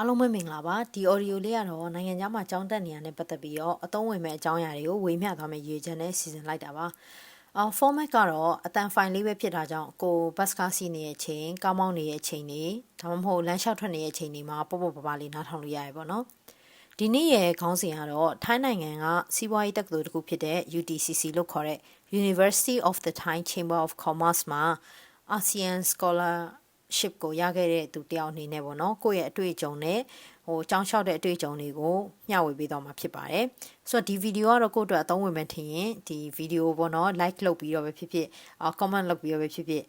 အားလုံးပဲမင်္ဂလာပါဒီ audio လေးကတော့နိုင်ငံခြားမှာကျောင်းတက်နေရတဲ့ပတ်သက်ပြီးတော့အသုံးဝင်မဲ့အကြောင်းအရာတွေကိုဝေမျှသွားမယ့်ရည်ရွယ်ချက်နဲ့စီစဉ်လိုက်တာပါformat ကတော့အတန် file လေးပဲဖြစ်တာကြောင့်ကိုဘတ်စကားစီးနေတဲ့အချိန်ကောင်းမောင်းနေတဲ့အချိန်တွေဒါမှမဟုတ်လမ်းလျှောက်ထွက်နေတဲ့အချိန်တွေမှာပေါ့ပေါ့ပါပါလေးနားထောင်လို့ရရပါတော့ဒီနေ့ရဲ့ခေါင်းစဉ်ကတော့ထိုင်းနိုင်ငံကစီးပွားရေးတက္ကသိုလ်တစ်ခုဖြစ်တဲ့ UTCC လို့ခေါ်တဲ့ University of the Thai Chamber of Commerce မှာ ASEAN Scholarship ကိုရခဲ့တဲ့သူတယောက်အနေနဲ့ပေါ့နော်ကိုယ့်ရဲ့အတွေ့အကြုံနဲ့ကျောင်းလျှောက်တဲ့အတွေ့အကြုံတွေကိုမျှဝေပေးသွားမှာဖြစ်ပါတယ်ဆိုတော့ဒီဗီဒီယိုကတော့ကိုယ့်အတွက်အသုံးဝင်မယ်ထင်ရင်ဒီဗီဒီယိုပေါ့နော် like လုပ်ပြီးတော့ပဲဖြစ်ဖြစ်comment လုပ်ပြီးတော့ပဲဖြစ်ဖြစ်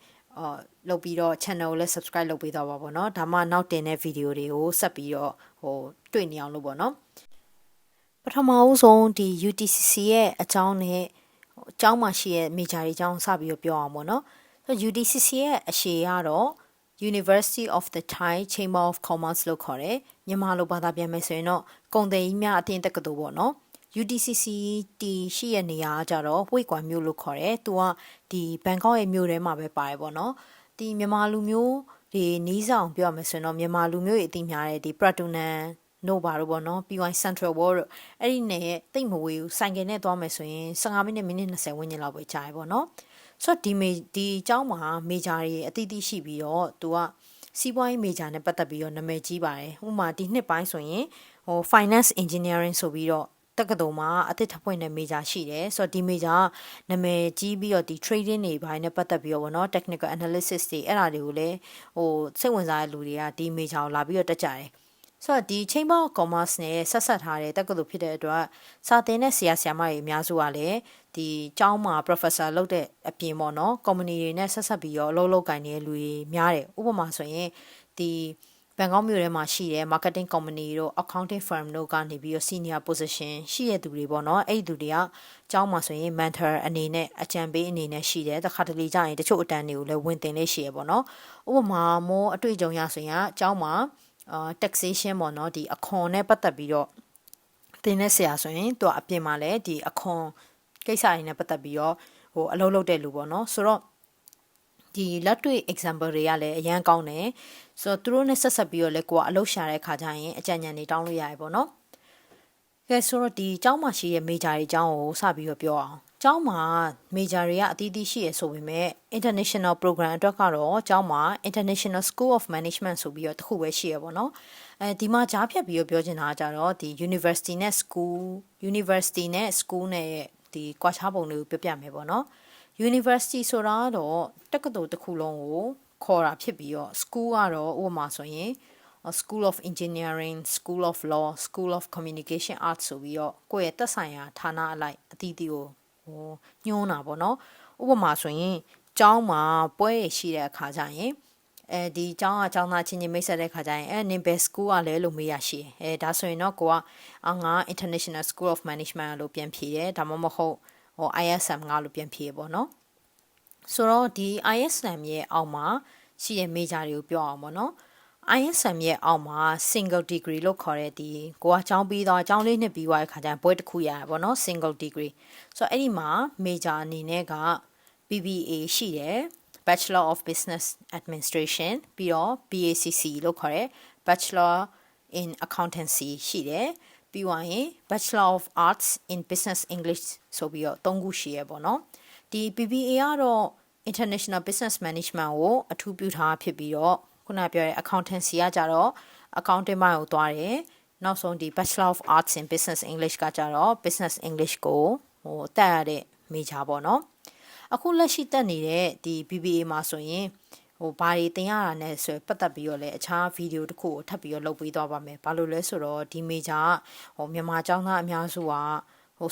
လုပ်ပြီးတော့ channel ကိုလည်း subscribe လုပ်ပေးသွားပါပေါ့နော်ဒါမှနောက်တင်တဲ့ဗီဒီယိုတွေကိုဆက်ပြီးတော့တွေ့နေအောင်လို့ပေါ့နော်ပထမဦးဆုံးဒီ UTCC ရဲ့အကြောင်းနဲ့အကြောင်းမှာရှိတဲ့ major တွေအကြောင်းစပြီးတော့ပြောအောင်ပေါ့နော်ဆိုတော့ UTCC ရဲ့အရှေ့ကတော့ University of the Thai Chamber of Commerce လို့ခေါ်တယ်မြန်မာလိုဘာသာပြန်မယ်ဆိုရင်တော့ကုန်သည်ကြီးများအသင်းတက္ကသိုလ်ပေါ့နော် UTCC တီရှိရဲ့နေရာကကြတော့ဝိတ်ကွာမြို့လို့ခေါ်တယ်သူကဒီဘန်ကောက်ရဲ့မြို့ထဲမှာပဲပါတယ်ပေါ့နော်ဒီမြန်မာလူမျိုးဒီနီးဆောင်ပြောရမယ်ဆိုရင်တော့မြန်မာလူမျိုးတွေအသိများတဲ့ဒီပရတူနန်နိုဘာလို့ပေါ့နော်ပြီးရင် Central World အဲ့ဒီနဲ့တိတ်မဝေးဘူးဆိုင်ကယ်နဲ့သွားမယ်ဆိုရင်15မိနစ်20ဝန်းကျင်လောက်ပဲကြာရပေါ့နော်ဆိုတော့ဒီအကြောင်းမှာ major တွေအတိအသီးရှိပြီးတော့သူကစီးပွားရေး major နဲ့ပတ်သက်ပြီးတော့နာမည်ကြီးပါတယ်ဥပမာဒီနှစ်ပိုင်းဆိုရင်finance engineering ဆိုပြီးတော့တက္ကသိုလ်မှာအသစ်ထပ်ဖွင့်တဲ့ major ရှိတယ်ဆိုတော့ဒီ major နာမည်ကြီးပြီးတော့ဒီ trading တွေပိုင်းနဲ့ပတ်သက်ပြီးတော့ဗောနော် technical analysis တွေအဲ့ဒါတွေကိုလည်းစိတ်ဝင်စားတဲ့လူတွေကဒီ major ကိုလာပြီးတော့တက်ကြတယ်ဆိုတော့ဒီ Chamber of Commerce နဲ့ဆက်ဆက်ထားတဲ့တက္ကသိုလ်ဖြစ်တဲ့အတွက်စာသင်တဲ့ဆရာဆရာမတွေအများစုကလည်းဒီကျောင်းမှာ professor လုပ်တဲ့အပြင်ပေါ့နော် company တွေနဲ့ဆက်ဆက်ပြီးတော့အလုပ်လုပ်ကိုင်နေတဲ့လူတွေများတယ်ဥပမာဆိုရင်ဒီဘန်ကောက်မြို့ထဲမှာရှိတဲ့ marketing company တို့ accounting firm တို့ကနေပြီးတော့ senior position ရှိတဲ့သူတွေပေါ့နော်အဲ့ဒီသူတွေကကျောင်းမှာဆိုရင် mentor အနေနဲ့အကြံပေးအနေနဲ့ရှိတယ်တခါတလေကြာရင်တချို့အတန်းတွေကိုလည်းဝင်တင်လေးရှိရပေါ့နော်ဥပမာမို့အတွေ့အကြုံရဆိုရင်ကျောင်းမှာtaxation ပေါ့နော်ဒီအခွန်နဲ့ပတ်သက်ပြီးတော့တင်တဲ့ဆရာဆိုရင်သူကအပြင်မှာလည်းဒီအခွန်ကိစ္စတွေနဲ့ပတ်သက်ပြီးတော့အလုပ်လုပ်တဲ့လူပေါ့နော်ဆိုတော့ဒီလက်တွေ့ example တွေကလည်းအရန်ကောင်းတယ်ဆိုတော့သူတို့နဲ့ဆက်ဆက်ပြီးတော့လည်းကိုကအလုပ်ရှာတဲ့ခါကျရင်အကြံဉာဏ်တွေတောင်းလို့ရတယ်ပေါ့နော်ကဲဆိုတော့ဒီကျောင်းမှာရှိတဲ့ major တွေအကြောင်းကိုစပြီးတော့ပြောအောင်ကျောင်းမှာ major တွေကအသီးသီးရှိရဆိုပေမဲ့ international program အတွက်ကတော့ကျောင်းမှာ International School of Management ဆိုပြီးတော့တစ်ခုပဲရှိရပေါ့နော်ဒီမှာကြားဖြတ်ပြီးတော့ပြောချင်တာကကြတော့ဒီ University နဲ့ School နဲ့ဒီကွာခြားပုံတွေကိုပြောပြမယ်ပေါ့နော် University ဆိုတာတော့တက္ကသိုလ်တစ်ခုလုံးကိုခေါ်တာဖြစ်ပြီးတော့ School ကတော့ဥပမာဆိုရင်School of Engineering, School of Law, School of Communication Arts ဆိုပြီးတော့ကိုယ့်ရဲ့သက်ဆိုင်ရာဌာနအလိုက်အသီးသီးကိုညွှန်းတာပေါ့နော်ဥပမာဆိုရင်ကျောင်းမှာပွဲရရှိတဲ့အခါကျရင်ဒီကျောင်းကကျောင်းသားချင်းချင်းမိတ်ဆက်တဲ့ခါကျရင်နင်ဘယ် school ကလဲလို့မေးရရှိဒါဆိုရင်တော့ကိုကငါ International School of Management လို့ပြန်ဖြေတယ်ဒါမှမဟုတ်ISM ငါလို့ပြန်ဖြေရပေါ့နော်ဆိုတော့ဒီ ISM ရဲ့အောက်မှာရှိတဲ့ major တွေကိုပြောအောင်ပေါ့နော် ISM ရဲ့အောက်မှာ single degree လို့ခေါ်တဲ့ဒီကိုကကျောင်းပြီးတော့ကျောင်းလေးနှစ်ပြီးသွားတဲ့ခါကျရင်ဘွဲတစ်ခုရရပေါ့နော် single degree ဆိုတော့အဲ့ဒီမှာ major အနေနဲ့က BBA ရှိတယ် Bachelor of Business Administration ပြီးတော့ BACC လို့ခေါ်တဲ့ Bachelor in Accountancy ရှိတယ်ပြီးသွားရင် Bachelor of Arts in Business English ဆိုပြီးတော့၃ခုရှိရပေါ့နော်ဒီ BBA ကတော့ International Business Management ကိုအထူးပြုထားဖြစ်ပြီးတော့ခုနပြောတဲ့ accountancy ကကြတော့ accounting ဘက်ကိုသွားတယ်နောက်ဆုံးဒီ Bachelor of Arts in Business English ကကြတော့ Business English ကိုတက်ရတဲ့ major ပေါ့နော်အခုလက်ရှိတက်နေတဲ့ဒီ BBA မှာဆိုရင်ဘာတွေသင်ရတာနဲ့ဆိုပတ်သက်ပြီးတော့လည်းအခြားဗီဒီယိုတစ်ခုကိုထပ်ပြီးတော့လုပ်ပေးသွားပါမယ်ဘာလို့လဲဆိုတော့ဒီ major ကမြန်မာကျောင်းသားအများစုက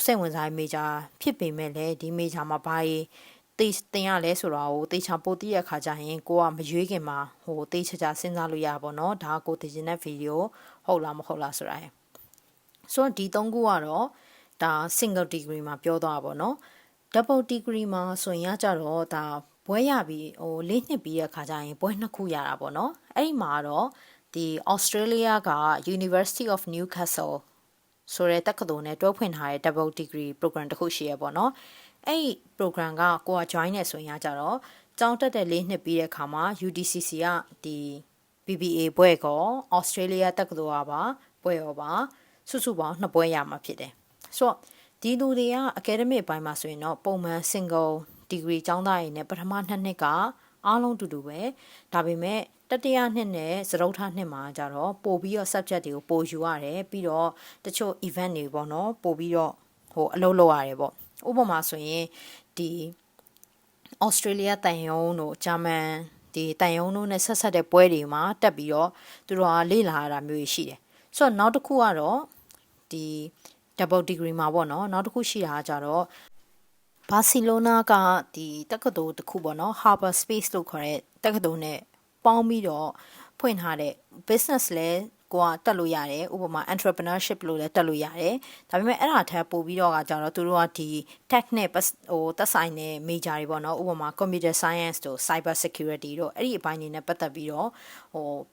စိတ်ဝင်စားတဲ့ major ဖြစ်ပေမဲ့လည်းဒီ major မှာဘာတွေတင်ရလဲဆိုတာကိုတေချာပို့တည့်ရခါကျရင်ကိုကမရွေးခင်မှာတေချာစဉ်းစားလို့ရပါတော့ဒါကိုတင်တဲ့ဗီဒီယိုဟုတ်လားမဟုတ်လားဆိုတာဆိုတော့ဒီ၃ခုကတော့ဒါ single degree မှာပြောသွားပါတော့ double degree မှာဆိုရင်ကြတော့ဒါဘွဲရပြီး၄နှစ်ပြီးတဲ့ခါကျရင်ဘွဲ2ခုရတာပေါ့နော်အဲ့ဒီမှာတော့ဒီ Australia က University of Newcastle ဆိုတဲ့တက္ကသိုလ်နဲ့တွဲဖွင့်ထားတဲ့ double degree program တစ်ခုရှိရပေါ့နော်အဲ့ဒီ program ကကိုက join နေဆိုရင်ကြတော့ကျောင်းတက်တဲ့၄နှစ်ပြီးတဲ့အခါမှာ UTCC ကဒီ BBA ဘွဲ့ကော Australia တက္ကသိုလ်ပါဘွဲ့ရောပါစုစုပေါင်း2ဘွဲ့ရမှာဖြစ်တယ်ဆိုတော့ဒီလူတွေက academic ဘိုင်းမှာဆိုရင်တော့ပုံမှန် single degree ကျောင်းသားတွေနဲ့ပထမ2နှစ်ကအားလုံးတူတူပဲဒါပေမဲ့တတိယနှစ်နဲ့စတုတ္ထနှစ်မှာကျတော့ပို့ပြီးတော့ subject တွေကိုပို့ယူရတယ်ပြီးတော့တချို့ event တွေပေါ့နော်ပို့ပြီးတော့အလုပ်လုပ်ရတယ်ပေါ့ဥပမာဆိုရင်ဒီ Australia တန်ယုံတို့ဂျာမန်ဒီတန်ယုံတို့နဲ့ဆက်ဆက်တဲ့ပွဲတွေမှာတက်ပြီးတော့သူတို့ကလေ့လာရတာမျိုးရှိတယ်ဆိုတော့နောက်တစ်ခုကတော့ဒီ double degree မှာပေါ့နော်နောက်တစ်ခုရှိတာကကြတော့ဘာစီလိုနာကဒီတက္ကသိုလ်တစ်ခုပေါ့နော် Harbour Space လို့ခေါ်တဲ့တက္ကသိုလ်နဲ့ပေါင်းပြီးတော့ဖွင့်ထားတဲ့ business လဲကိုကတက်လို့ရတယ်ဥပမာ entrepreneurship လို့လည်းတက်လို့ရတယ်ဒါပေမဲ့အဲ့ဒါထက်ပိုပြီးတော့ကကြတော့သူတို့ကဒီ tech နဲ့သက်ဆိုင်တဲ့ major တွေပေါ့နော်ဥပမာ computer science တို့ cyber security တို့အဲ့ဒီအပိုင်းတွေနဲ့ပတ်သက်ပြီးတော့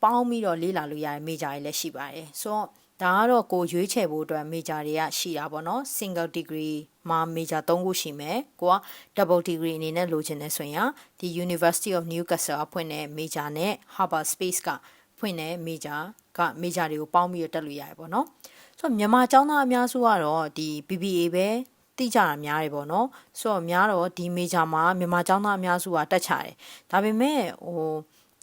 ပေါင်းပြီးတော့လေ့လာလို့ရတဲ့ major တွေလည်းရှိပါတယ်ဆိုတော့ဒါကတော့ကိုရွေးချယ်ဖို့အတွက် major တွေကရှိတာပေါ့နော် single degree မှာ major 3ခုရှိမယ်ကိုက double degree အနေနဲ့လိုချင်တယ်ဆိုရင်ဒီ University of Newcastle ဖွင့်တဲ့ major နဲ့ Harbour Space ကဖွင့်တဲ့ major တွေကိုပေါင်းပြီးတော့တက်လို့ရတယ်ပေါ့နော်ဆိုတော့မြန်မာကျောင်းသားအများစုကတော့ဒီ BBA ပဲသိကြတာများတယ်ပေါ့နော်ဆိုတော့များတော့ဒီ major မှာမြန်မာကျောင်းသားအများစုကတက်ချတယ်ဒါပေမဲ့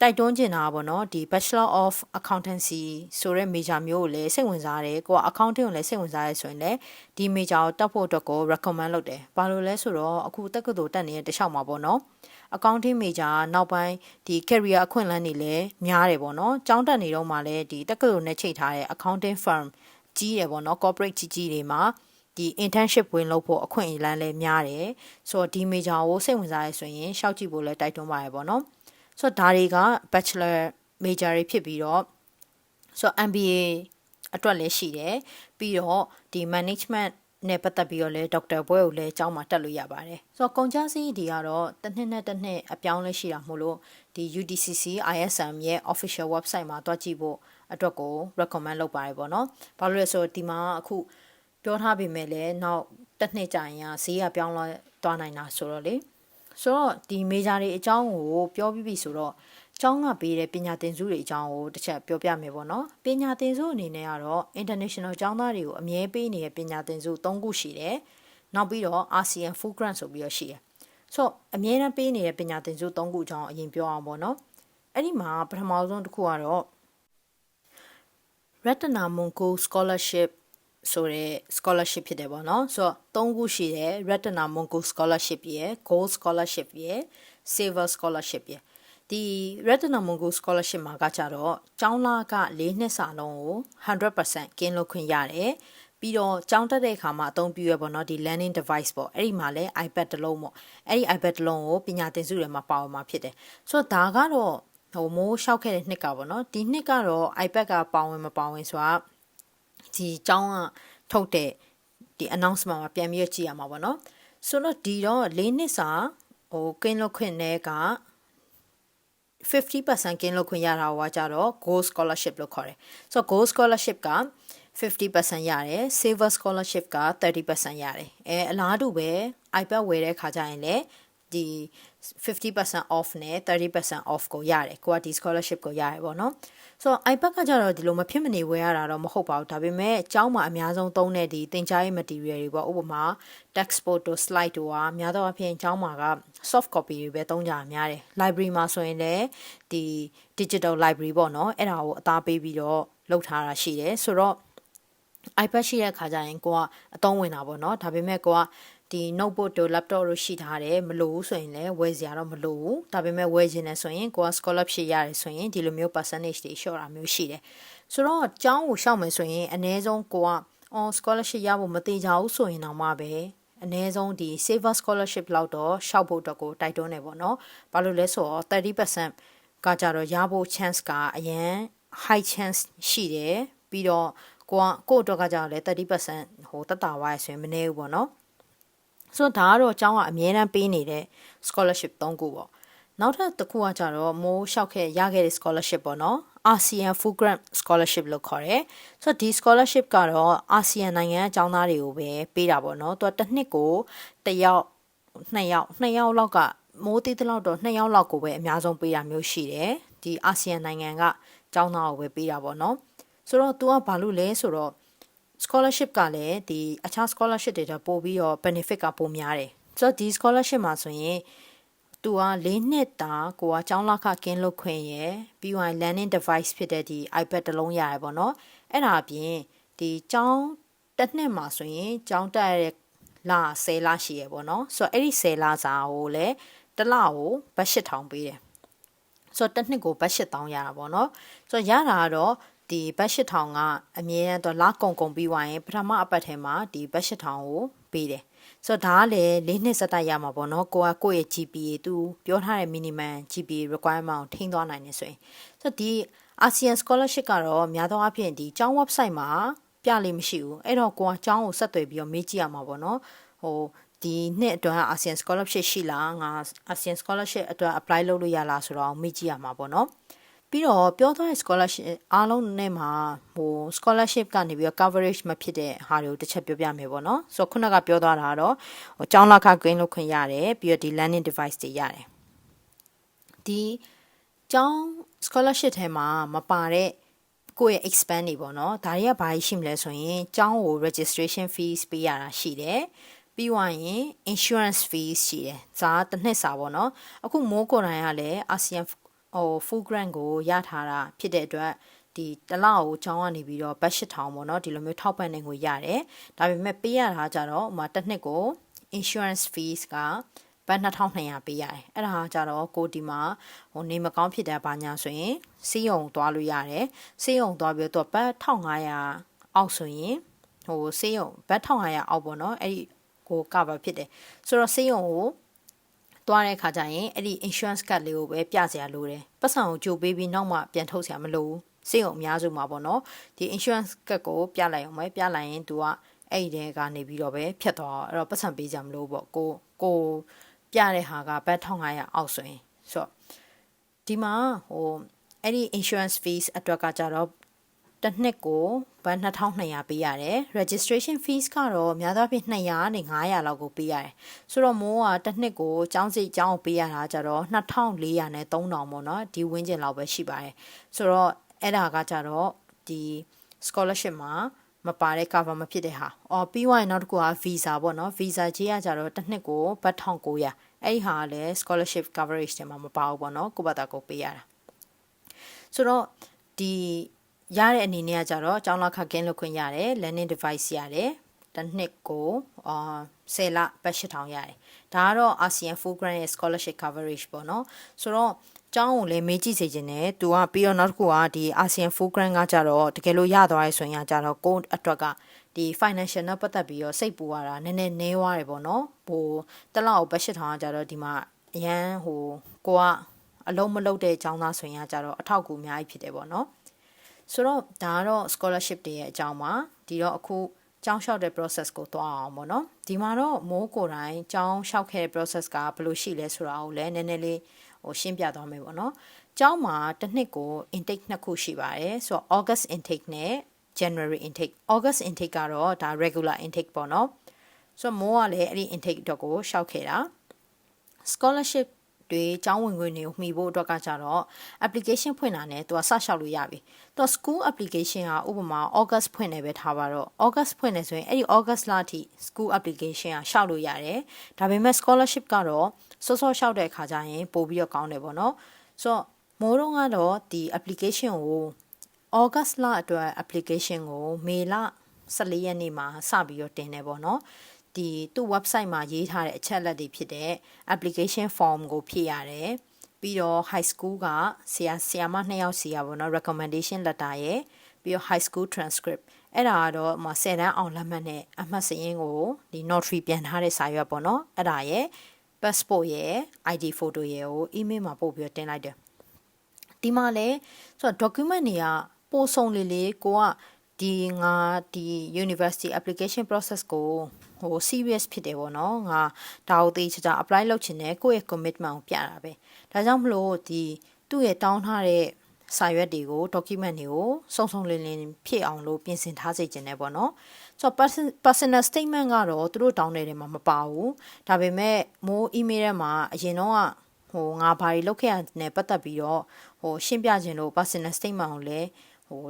တိုက်တွန်းချင်တာပေါ့နော်ဒီ Bachelor of Accountancy ဆိုတဲ့ major မျိုးကိုလည်းစိတ်ဝင်စားတယ်ကိုက accounting ကိုလည်းစိတ်ဝင်စားရဲဆိုရင်လည်းဒီ major ကိုတက်ဖို့အတွက်ကို recommend လုပ်တယ်ဘာလို့လဲဆိုတော့အခုတက္ကသိုလ်တက်နေတဲ့တခြားမှာပေါ့နော် accounting major နောက်ပိုင်းဒီ career အခွင့်အလမ်းတွေလည်းများတယ်ပေါ့နော်ကျောင်းတက်နေတော့မှလည်းဒီတက္ကသိုလ်နဲ့ချိန်ထားတဲ့ accounting firm ကြီးတယ်ပေါ့နော် corporate ကြီးတွေမှာဒီ internship ဝင်လုပ်ဖို့အခွင့်အလမ်းလည်းများတယ်ဆိုတော့ဒီ major ကိုစိတ်ဝင်စားရဲဆိုရင်ရှောက်ကြည့်ဖို့လည်းတိုက်တွန်းပါတယ်ပေါ့နော်ဆိုတော့ဒါတွေက bachelor major တွေဖြစ်ပြီးတော့ဆိုတော့ MBA အတွက်လည်းရှိတယ်ပြီးတော့ဒီ management နဲ့ပတ်သက်ပြီးတော့လည်းဒေါက်တာဘွဲကိုလည်းအကြောင်းမှာတက်လို့ရပါတယ်ဆိုတော့ကုန်ကျစရိတ်တွေကတော့တစ်နှစ်နဲ့တစ်နှစ်အပြောင်းလဲရှိတာမို့လို့ဒီ UTCC ASEAN ရဲ့ official website မှာတွားကြည့်ဖို့အတွက်ကို recommend လုပ်ပါတယ်ပေါ့နော်ဘာလို့လဲဆိုတော့ဒီမှာအခုပြောထားပေမဲ့လည်းနောက်တစ်နှစ်ကြာရင်ဈေးကပြောင်းလဲသွားနိုင်တာဆိုတော့လေဆိုတော့ဒီ major တွေအကြောင်းကိုပြောပြီးပြီဆိုတော့ကျောင်းကပေးတဲ့ပညာသင်စုတွေအကြောင်းကိုတစ်ချက်ပြောပြမယ်ပေါ့နော်ပညာသင်စုအနေနဲ့ကတော့ international ကျောင်းသားတွေကိုအမြဲပေးနေတဲ့ပညာသင်စု3ခုရှိတယ်နောက်ပြီးတော့ ASEAN Full Grant ဆိုပြီးတော့ရှိတယ်ဆိုတော့အမြဲတမ်းပေးနေတဲ့ပညာသင်စု3ခုအကြောင်းအရင်ပြောအောင်ပေါ့နော်အဲ့ဒီမှာပထမဆုံးတစ်ခုကတော့ Ratana Mungo Scholarship ဆိုတဲ့ scholarship ဖြစ်တယ်ပေါ့နော်ဆိုတော့3ခုရှိတယ် Ratana Mungo Scholarship ရယ် Gold Scholarship ရယ် Silver Scholarship ရယ်ဒီ Ratana Mungo Scholarship မှာကကြတော့ကျောင်းလာက4နှစ်စာလုံးကို 100% ကင်းလွတ်ခွင့်ရတယ်ပြီးတော့ကျောင်းတက်တဲ့အခါမှာအသုံးပြုရပေါ့နော်ဒီ learning device ပေါ့အဲ့ဒီမှာလဲ iPad တစ်လုံးပေါ့အဲ့ဒီ iPad တစ်လုံးကိုပညာသင်စုတွေမှာပါဝင်မှာဖြစ်တယ်ဆိုတော့ဒါကတော့မိုးလျှောက်ခဲ့တဲ့နှစ်ကပေါ့နော်ဒီနှစ်ကတော့ iPad ကပါဝင်မပါဝင်ဆိုတာဒီကျောင်းကထုတ်တဲ့ဒီ announcement မှာပြန်ပြီးကြည့်ရမှာပေါ့နော်ဆိုတော့ဒီတော့4နှစ်စာကင်းလွတ်ခွင့်နဲ့က50% ကင်းလွတ်ခွင့်ရတာဟောကြတော့ Gold Scholarship လို့ခေါ်တယ်ဆိုတော့ Gold Scholarship က50% ရတယ် Silver Scholarship က30% ရတယ်အလားတူပဲ iPad ဝယ်တဲ့ခါကျရင်လည်းဒီ50% off နဲ့30% off ကိုရတယ်ကိုကဒီ scholarship ကိုရတယ်ပေါ့နော်ဆိုတော့ iPad ကကြတော့ဒီလိုမဖြစ်မနေဝယ်ရတာတော့မဟုတ်ပါဘူးဒါပေမဲ့ကျောင်းမှာအများဆုံးသုံးတဲ့ဒီသင်ကြားရေး material တွေပေါ့ဥပမာ textbook တို့ slide တို့ကများသောအားဖြင့်ကျောင်းမှာက soft copy တွေပဲသုံးကြတာများတယ် library မှာဆိုရင်လည်းဒီ digital library ပေါ့နော်အဲ့ဒါကိုအသားပေးပြီးတော့လုပ်ထားတာရှိတယ်ဆိုတော့ iPad ရှိတဲ့ခါကျရင်ကိုကအသုံးဝင်တာပေါ့နော်ဒါပေမဲ့ကိုကဒီ notebook တို့ laptop တို့ရှိထားတယ်မလို့ဆိုရင်လည်းဝယ်စရာတော့မလိုဘူးဒါပေမဲ့ဝယ်ခြင်းနဲ့ဆိုရင်ကိုက scholarship ရတယ်ဆိုရင်ဒီလိုမျိုး percentage တွေ short တာမျိုးရှိတယ်ဆိုတော့ကျောင်းကိုရှောက်မယ်ဆိုရင်အနည်းဆုံးကိုကscholarship ရဖို့မသေးကြဘူးဆိုရင်တော့မှပဲအနည်းဆုံးဒီ silver scholarship လောက်တော့ရှောက်ဖို့အတွက်ကိုတိုက်တွန်းနေပေါ့နော်ဘာလို့လဲဆိုတော့30% ကကြတော့ရဖို့ chance ကအရင် high chance ရှိတယ်ပြီးတော့ကိုအတွက်ကကြတော့လေ30% တက်တာဝါရဆိုရင်မနည်းဘူးပေါ့နော်ဆိုတော့ဒါကတော့အကြောင်းကအမြဲတမ်းပေးနေတဲ့ scholarship 3ခုပေါ့နောက်ထပ်တစ်ခုကကြတော့မိုးလျှောက်ခဲ့ရခဲ့တဲ့ scholarship ပေါ့နော် ASEAN Full Grant Scholarship လို့ခေါ်တယ်ဆိုတော့ဒီ scholarship ကတော့ ASEAN နိုင်ငံအကြောင်းသားတွေကိုပဲပေးတာပေါ့နော်သူကတစ်နှစ်ကိုတစ်ယောက်2ယောက်လောက်ကမိုးသေးတဲ့လောက်တော့2ယောက်လောက်ကိုပဲအများဆုံးပေးတာမျိုးရှိတယ်ဒီ ASEAN နိုင်ငံက ကျောင်းသားကိုပဲပေးတာပေါ့နော်ဆိုတော့ तू ကဘာလို့လဲဆိုတော့ scholarship ကလည်းဒီအခြား scholarship တွေတော့ပို့ပြီးတော့ benefit ကပိုများတယ်ဆိုတော့ဒီ scholarship မှာဆိုရင်သူက4နှစ်တာကိုကကျောင်းလာခကင်းလုပ်ခွင့်ရယ်ပြီးရင် learning device ဖြစ်တဲ့ဒီ iPad တစ်လုံးရတယ်ပေါ့နော်အဲ့ဒါအပြင်ဒီကျောင်းတစ်နှစ်မှာဆိုရင်ကျောင်းတက်ရလာ10လရှိရပေါ့နော်ဆိုတော့အဲ့ဒီ10လစာကိုလည်းတစ်လကိုဘတ်8000ပေးတယ်ဆိုတော့တစ်နှစ်ကိုဘတ်8000ရတာပေါ့နော်ဆိုတော့ရတာကတော့ဒီဘတ်8000ကအမြဲတမ်းတော့လကုန်ပြီးသွားရင်ပထမအပတ်ထဲမှာဒီဘတ်8000ကိုပေးတယ်ဆိုတော့ဒါကလည်း4နှစ်စက်တက်ရမှာပေါ့နော်ကိုယ့်ရဲ့ GPA သူပြောထားတဲ့ minimum GPA requirement ကိုထိန်းသွားနိုင်နေဆိုရင်ဆိုတော့ဒီ ASEAN scholarship ကတော့များသောအားဖြင့်ဒီကျောင်း website မှာပြလို့မရှိဘူးအဲ့တော့ကိုကကျောင်းကိုဆက်သွယ်ပြီးတော့မေးကြည့်ရမှာပေါ့နော်ဒီနှစ်အတွက် ASEAN scholarship ရှိလားငါ ASEAN scholarship အတွက် apply လုပ်လို့ရလားဆိုတော့မေးကြည့်ရမှာပေါ့နော်ပြီးတော့ပြောသွားတဲ့ scholarship အားလုံးနဲ့မှာscholarship ကနေပြီးတော့ coverage မဖြစ်တဲ့ဟာတွေကိုတစ်ချက်ပြောပြမယ်ပေါ့နော်ဆိုတော့ခုနကပြောသွားတာကတော့ကျောင်းလာခ gain လုပ်ခွင့်ရတယ်ပြီးတော့ဒီ learning device တွေရတယ်ဒီကျောင်း scholarship ထဲမှာမပါတဲ့ကိုယ့်ရဲ့ expand တွေပေါ့နော်ဒါတွေကဘာရှိမလဲဆိုရင်ကျောင်းကို registration fees ပေးရတာရှိတယ်ပြီးွားရင် insurance fees ရှိတယ်ဇာတစ်နှစ်စာပေါ့နော်အခုမိုးကိုယ်တိုင်ကလည်း ASEAN full grant ကိုရထားတာဖြစ်တဲ့အတွက်ဒီတစ်လကိုကျောင်းကနေပြီးတော့ဘတ်8000ပေါ့နော်ဒီလိုမျိုးထောက်ပံ့နေငွေရတယ်ဒါပေမဲ့ပေးရတာကြတော့ဥမာတစ်နှစ်ကို insurance fees ကဘတ်2200ပေးရတယ်အဲ့ဒါကြတော့ကိုဒီမှာနေမကောင်းဖြစ်တဲ့ဘာညာဆိုရင်စီးရုံသွားလို့ရတယ်စီးရုံသွားပြီးတော့ဘတ်1500အောက်ဆိုရင်စီးရုံဘတ်1500အောက်ပေါ့နော်အဲ့ဒီကို cover ဖြစ်တယ်ဆိုတော့စီးရုံကိုသွားတဲ့ခါကျရင်အဲ့ဒီ insurance card လေးကိုပဲပြစရာလိုတယ်ပတ်စံကိုကြိုပေးပြီးနောက်မှပြန်ထုတ်စရာမလိုဘူးစေုံအများစုမှာပေါ့နော်ဒီ insurance card ကိုပြလိုက်အောင်ပဲပြလိုက်ရင် तू ကအဲ့ဒီကနေပြီးတော့ပဲဖြတ်သွားအဲ့တော့ပတ်စံပေးကြမလို့ပေါ့ကိုပြတဲ့ဟာကဘတ်1500အောက်ဆိုရင်ဆိုတော့ဒီမှာအဲ့ဒီ insurance fees အတွက်ကကြတော့တစ်နှစ်ကိုဘတ်2200ပေးရတယ် registration fees ကတော့များသောအားဖြင့်200နဲ့900လောက်ကိုပေးရတယ်ဆိုတော့မိုးကတစ်နှစ်ကိုကျောင်းစိတ်ကျောင်းကိုပေးရတာကြတော့2400နဲ့3000ပေါ့နော်ဒီဝင်းကျင်လောက်ပဲရှိပါတယ်ဆိုတော့အဲ့ဒါကကြတော့ဒီ scholarship မှာမပါတဲ့ cover မဖြစ်တဲ့ဟာပြီးွားရင်နောက်တစ်ခုက visa ပေါ့နော် visa ကြီးကကြတော့တစ်နှစ်ကိုဘတ်1900အဲ့ဒီဟာကလည်း scholarship coverage ထဲမှာမပါဘူးပေါ့နော်ကိုယ့်ဘာသာကိုပေးရတာဆိုတော့ဒီရတဲ့အနေနဲ့ကကြတော့ကျောင်းလာခကင်းလုပ်ခွင့်ရတယ် learning device ရတယ်တစ်နှစ်ကို10လဘတ်8000ရတယ်ဒါကတော့ ASEAN full grant ရဲ့ scholarship coverage ပေါ့နော်ဆိုတော့ကျောင်းကိုလည်းမေးကြည့်စေချင်တယ်သူကပြီးတော့နောက်တစ်ခုကဒီ ASEAN full grant ကကြတော့တကယ်လို့ရသွားရဲဆိုရင်ကြတော့ကိုအတွက်ကဒီ financial နဲ့ပတ်သက်ပြီးတော့စိတ်ပူရတာနည်းနည်းနှဲသွားတယ်ပေါ့နော်တစ်လောက်ဘတ်8000ကကြတော့ဒီမှာအရန်ကိုကအလုံးမလုံးတဲ့ကျောင်းသားဆိုရင်ကြတော့အထောက်အကူအများကြီးဖြစ်တယ်ပေါ့နော်ဆိုတော့ဒါကတော့ scholarship တွေရဲ့အကြောင်းပါဒီတော့အခုကျောင်းလျှောက်တဲ့ process ကိုသွားအောင်ပေါ့နော်ဒီမှာတော့မိုးကိုယ်တိုင်ကျောင်းလျှောက်ခဲ့တဲ့ process ကဘယ်လိုရှိလဲဆိုတာကိုလည်းနည်းနည်းလေးရှင်းပြသွားမယ်ပေါ့နော်ကျောင်းမှာတစ်နှစ်ကို intake 2ခုရှိပါတယ်ဆိုတော့ August intake နဲ့ January intake August intake ကတော့ဒါ regular intake ပေါ့နော်ဆိုတော့မိုးကလည်းအဲ့ဒီ intake အတွက်ကိုလျှောက်ခဲ့တာ scholarship တွေကျောင်းဝင်ခွင့်တွေကိုမှီဖို့အတွက်ကကြတော့ application ဖွင့်တာနဲ့သူကစလျှောက်လို့ရပြီသူက school application ကဥပမာ August ဖွင့်နေပဲထားပါတော့ August ဖွင့်နေဆိုရင်အဲ့ဒီ August လအထိ school application ကလျှောက်လို့ရတယ်ဒါပေမဲ့ scholarship ကတော့စောစောလျှောက်တဲ့အခါကျရင်ပို့ပြီးတော့ကောင်းတယ်ပေါ့နော်ဆိုတော့မိုးတော့ကတော့ဒီ application ကို August လအတွက် application ကိုမေလ14ရက်နေ့မှာစပြီးတော့တင်တယ်ပေါ့နော်ဒီသူ့ website မှာရေးထားတဲ့အချက်လက်တွေဖြစ်တဲ့ application form ကိုဖြည့်ရတယ်ပြီးတော့ high school ကဆရာမ2ယောက်စီရပါတော့ recommendation letter ရယ်ပြီးတော့ high school transcript အဲ့ဒါကတော့10တန်းအောင်လက်မှတ်နဲ့အမှတ်စာရင်းကိုဒီ notary ပြန်ထားတဲ့စာရွက်ပေါ့နော်အဲ့ဒါရယ် passport ရယ် ID photo ရယ်ကို email မှာပို့ပြီးတင်လိုက်တယ်ဒီမှာလဲဆိုတော့ document တွေကပို့ဆုံးလေးကိုကဒီ university application process ကိုserious ဖြစ်တယ်ပေါ့နော်ငါဒါကိုသေချာ apply လုပ်ချင်တယ်ကိုယ့်ရဲ့ commitment ကိုပြတာပဲဒါကြောင့်မလို့သူ့ရဲ့တောင်းထားတဲ့စာရွက်တွေကို document တွေကိုစုံလင်းဖြည့်အောင်လို့ပြင်ဆင်ထားစေချင်တယ်ပေါ့နော်ဆိုတော့ personal statement ကတော့သူတို့တောင်းတဲ့နေရာမှာမပါဘူးဒါပေမဲ့မိုး email ထဲမှာအရင်တော့က ငါဘာတွေလုပ်ခဲ့ရတဲ့ပတ်သက်ပြီးတော့ရှင်းပြခြင်းလို့ personal statement ကိုလည်း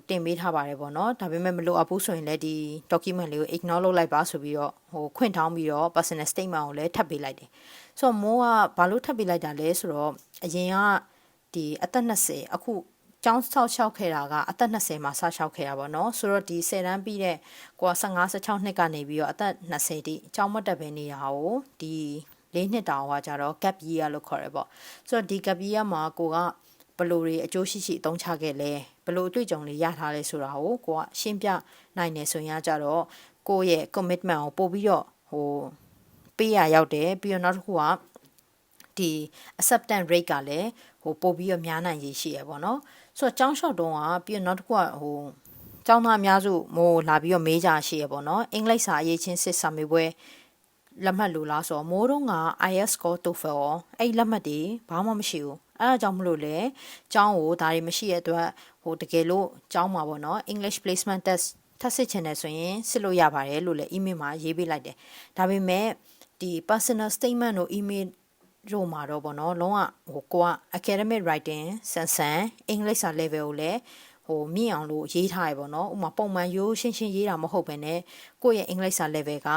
တင်ပေးထားပါတယ်ပေါ့နော်ဒါပေမဲ့မလိုအပ်ဘူးဆိုရင်လည်းဒီ document လေးကို ignore လုပ်လိုက်ပါဆိုပြီးတော့ခွင့်ထောင်းပြီးတော့ personal statement ကိုလည်းထပ်ပေးလိုက်တယ်ဆိုတော့မိုးကဘာလို့ထပ်ပေးလိုက်တာလဲဆိုတော့အရင်ကဒီအသက်20အခုကျောင်းဆောက်ခဲ့တာကအသက်20မှာစလျှောက်ခဲ့တာပေါ့နော်ဆိုတော့ဒီ10တန်းပြီးတဲ့ကိုက15 16နှစ်ကနေပြီးတော့အသက်20တိကျောင်းမတက်ပဲနေတာကိုဒီ4နှစ်တောင်ကကြတော့ gap year လို့ခေါ်ရပေါ့ဆိုတော့ဒီ gap year မှာကိုကဘလို့တွေအကျိုးရှိရှိအသုံးချခဲ့လဲဘလို့အတွေ့အကြုံတွေရထားလဲဆိုတာကိုကရှင်းပြနိုင်နေဆိုရင်ကြတော့ကိုယ့်ရဲ့ commitment ကိုပို့ပြီးတော့ပေးရရောက်တယ်ပြီးတော့နောက်တစ်ခုကဒီ acceptance rate ကလည်းပို့ပြီးတော့များနိုင်ရရှိရပေါ့နော်ဆိုတော့ကျောင်းလျှောက်တုံးကပြီးတော့နောက်တစ်ခုကကျောင်းသားအများစုမို့လာပြီးတော့မေးကြရှိရပေါ့နော်အင်္ဂလိပ်စာအရေးချင်းစစ်စာမေးပွဲလက်မှတ်လို့လားဆိုတော့မိုးတော့က IELTS score TOEFL အဲ့လက်မှတ်တွေဘာမှမရှိဘူးအဲ့ဒါကြောင့်မလို့လေကျောင်းကိုဒါတွေမရှိရတဲ့အတွက်တကယ်လို့ကျောင်းမှာပေါ့နော် English placement test ထပ်စစ်ချင်တယ်ဆိုရင်စစ်လို့ရပါတယ်လို့လည်း email မှာရေးပေးလိုက်တယ်ဒါပေမဲ့ဒီ personal statement တို့ email တို့မှာတော့ပေါ့နော်လုံးဝကိုက academic writing ဆန် English level ကိုလည်းမြင့်အောင်လို့ရေးထားရပေါ့နော်ဥပမာပုံမှန်ရိုးရှင်းရေးတာမဟုတ်ဘဲနဲ့ကိုယ့်ရဲ့ English level က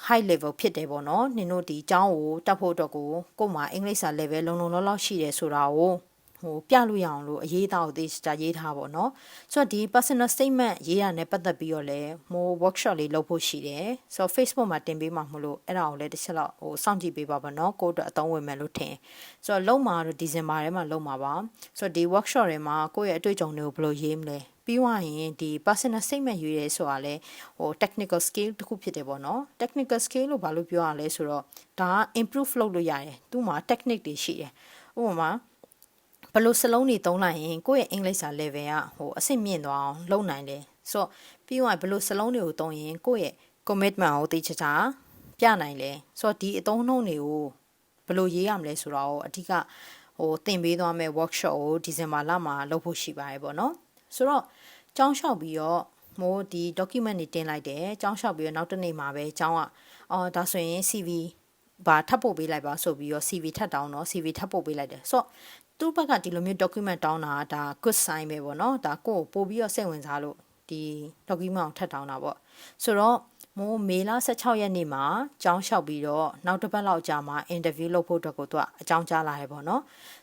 high level ဖြစ်တယ်ပေါ့နော်နင်တို့ဒီအကြောင်းကိုတက်ဖို့အတွက်ကိုမှ English level လုံလောက်ရှိတယ်ဆိုတာကိုပြလို့ရအောင်လို့အရေးသားကိုသိချာရေးထားပေါ့နော်ဆိုတော့ဒီ personal statement ရေးတာနဲ့ပတ်သက်ပြီးတော့လည်းworkshop လေးလုပ်ဖို့ရှိတယ်ဆိုတော့ Facebook မှာတင်ပေးမှာမလို့အဲ့ဒါကိုလည်းတစ်ချက်လောက်စောင့်ကြည့်ပေးပါပေါ့နော်ကိုယ့်အတွက်အသုံးဝင်မယ်လို့ထင်ဆိုတော့လုံမှာတော့ဒီဇင်ဘာထဲမှာလုံမှာပါဆိုတော့ဒီ workshop တွေမှာကိုယ့်ရဲ့အတွေ့အကြုံတွေကိုဘယ်လိုရေးမလဲပြီးွားရင်ဒီ personal statement ရေးရဲဆိုတာလဲtechnical skill တစ်ခုဖြစ်တယ်ပေါ့နော် technical skill လို့ဘာလို့ပြောရလဲဆိုတော့ဒါက improve လုပ်လို့ရတယ်သူ့မှာ technique တွေရှိတယ်ဥပမာဘလို့စလုံးတွေသုံးလိုက်ရင်ကိုယ့်ရဲ့ English level ကအဆင့်မြင့်သွားအောင်လုပ်နိုင်တယ်ဆိုတော့ပြီးတော့ဘလို့စလုံးတွေကိုသုံးရင်ကိုယ့်ရဲ့ commitment ကိုသိချာပြနိုင်တယ်ဆိုတော့ဒီအသုံးနှုန်းတွေကိုဘလို့ရေးရမလဲဆိုတော့အဓိကသင်ပေးသွားမယ့် workshop ကိုဒီဇင်ဘာလမှာလုပ်ဖို့ရှိပါတယ်ပေါ့နော်ဆိုတော့ကျောင်းလျှောက်ပြီးတော့ဒီ document တွေတင်လိုက်တယ်ကျောင်းလျှောက်ပြီးတော့နောက်တစ်နေ့မှာပဲကျောင်းကဒါဆိုရင် CV ဘာထပ်ပို့ပေးလိုက်ပါဆိုပြီးတော့ CV ထပ်တောင်းတော့ CV ထပ်ပို့ပေးလိုက်တယ်ဆိုတော့သူ့ဘက်ကဒီလိုမျိုး document တောင်းတာဒါ good sign ပဲပေါ့နော်ဒါကိုပို့ပြီးတော့စိတ်ဝင်စားလို့ဒီ document ကိုထပ်တောင်းတာပေါ့ဆိုတော့မေလ16ရက်နေ့မှာကျောင်းလျှောက်ပြီးတော့နောက်တစ်ပတ်လောက်ကြာမှာ interview လုပ်ဖို့အတွက်ကိုသူကအကြောင်းကြားလာတယ်ပေါ့နော်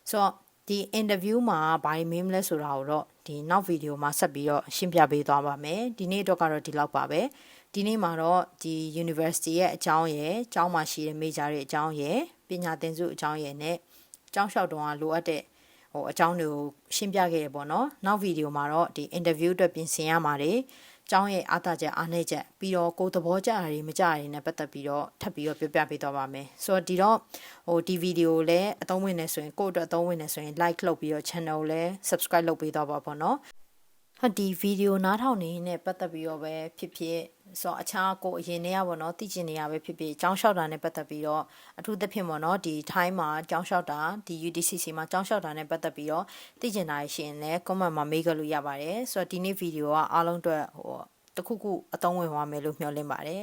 ဆိုတော့ဒီ interview မှာဘာတွေမေးမလဲဆိုတာကိုတော့ဒီနောက်ဗီဒီယိုမှာဆက်ပြီးတော့ရှင်းပြပေးသွားပါမယ်ဒီနေ့တော့ကတော့ဒီလောက်ပါပဲဒီနေ့မှာတော့ဒီ university ရဲ့အကြောင်းရယ်ကျောင်းမှာရှိတဲ့ major တွေအကြောင်းရယ်ပညာသင်စုအကြောင်းရယ်နဲ့ကျောင်းလျှောက်တုံးကလိုအပ်တဲ့အကြောင်းတွေကိုရှင်းပြခဲ့ရပေါ့နော်နောက်ဗီဒီယိုမှာတော့ဒီ interview အတွက်ပြင်ဆင်ရမှာတွေကျောင်းရဲ့အားသာချက်အားနည်းချက်ပြီးတော့ကိုယ်သဘောကျတာတွေမကျတာတွေနဲ့ပတ်သက်ပြီးတော့ထပ်ပြီးတော့ပြောပြပေးသွားပါမယ်ဆိုတော့ဒီတော့ဒီဗီဒီယိုလည်းအသုံးဝင်နေဆိုရင်ကိုယ့်အတွက်အသုံးဝင်နေဆိုရင် like လုပ်ပြီးတော့ channel ကိုလည်း subscribe လုပ်ပေးသွားပါပေါ့နော်ဒီဗီဒီယိုနားထောင်နေနဲ့ပတ်သက်ပြီးတော့ပဲဖြစ်ဖြစ်ဆိုတော့အခြားကိုအရင်တည်းကပေါ့နော်သိကျင်နေရပဲဖြစ်ဖြစ်ကျောင်းလျှောက်တာနဲ့ပတ်သက်ပြီးတော့အထူးသဖြင့်ပေါ့နော်ဒီ time မှာကျောင်းလျှောက်တာဒီ UTCC မှာကျောင်းလျှောက်တာနဲ့ပတ်သက်ပြီးတော့သိကျင်တာရှိရင်လည်း comment မှာမေးကြလို့ရပါတယ်ဆိုတော့ဒီနေ့ဗီဒီယိုကအားလုံးအတွက်တခုခုအသုံးဝင်သွားမယ်လို့မျှော်လင့်ပါတယ်